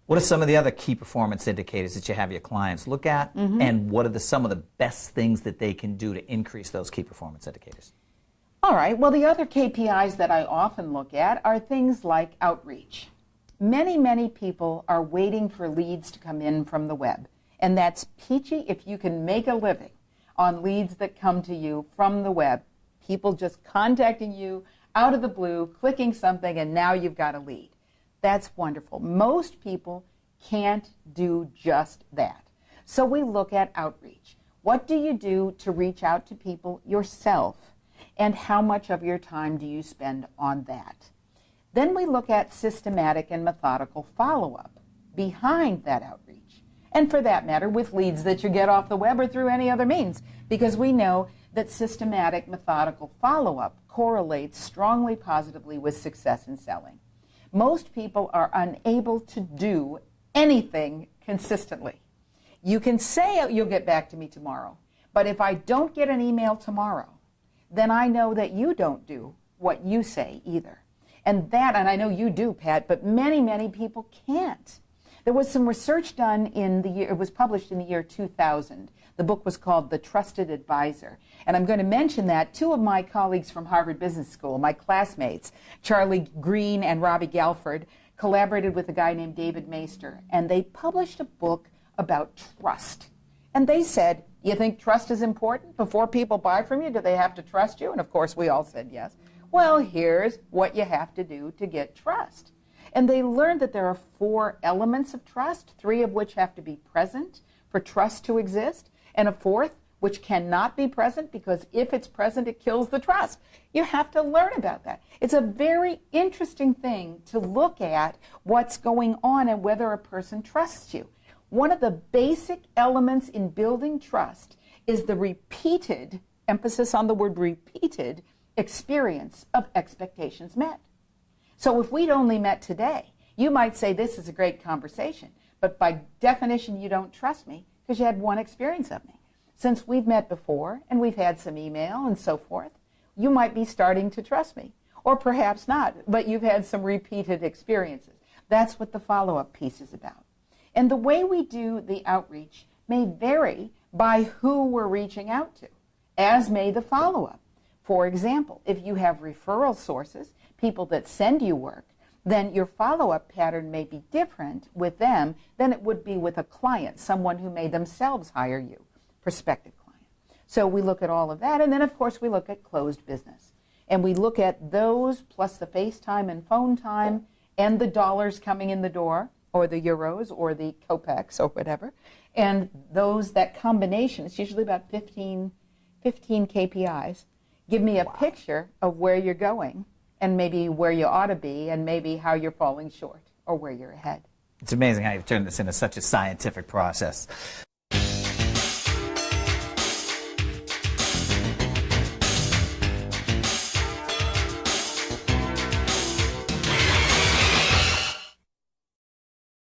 What are some of the other key performance indicators that you have your clients look at, and what are some of the best things that they can do to increase those key performance indicators? All right, well, the other KPIs that I often look at are things like outreach. Many people are waiting for leads to come in from the web, and that's peachy if you can make a living on leads that come to you from the web. People just contacting you out of the blue, clicking something, and now you've got a lead. That's wonderful. Most people can't do just that. So we look at outreach. What do you do to reach out to people yourself, and how much of your time do you spend on that? Then we look at systematic and methodical follow-up behind that outreach. And for that matter, with leads that you get off the web or through any other means, because we know that systematic, methodical follow-up correlates strongly positively with success in selling. Most people are unable to do anything consistently. You can say you'll get back to me tomorrow, but if I don't get an email tomorrow, then I know that you don't do what you say either. And I know you do, Pat, but many people can't. There was some research done it was published in the year 2000. The book was called The Trusted Advisor. And I'm going to mention that two of my colleagues from Harvard Business School, my classmates, Charlie Green and Robbie Galford, collaborated with a guy named David Maister, and they published a book about trust. And they said, you think trust is important? Before people buy from you, do they have to trust you? And of course, we all said yes. Well, here's what you have to do to get trust. And they learned that there are 4 elements of trust, 3 of which have to be present for trust to exist, and a 4th which cannot be present because if it's present, it kills the trust. You have to learn about that. It's a very interesting thing to look at what's going on and whether a person trusts you. One of the basic elements in building trust is the repeated, emphasis on the word repeated, experience of expectations met. So if we'd only met today, you might say this is a great conversation, but by definition you don't trust me because you had one experience of me. Since we've met before and we've had some email and so forth, you might be starting to trust me, or perhaps not, but you've had some repeated experiences. That's what the follow-up piece is about. And the way we do the outreach may vary by who we're reaching out to, as may the follow-up. For example, if you have referral sources, people that send you work, then your follow-up pattern may be different with them than it would be with a client, someone who may themselves hire you, prospective client. So we look at all of that, and then of course we look at closed business. And we look at those plus the FaceTime and phone time and the dollars coming in the door, or the euros, or the kopecks, or whatever. And that combination, it's usually about 15 KPIs, give me a picture of where you're going and maybe where you ought to be and maybe how you're falling short or where you're ahead. It's amazing how you've turned this into such a scientific process.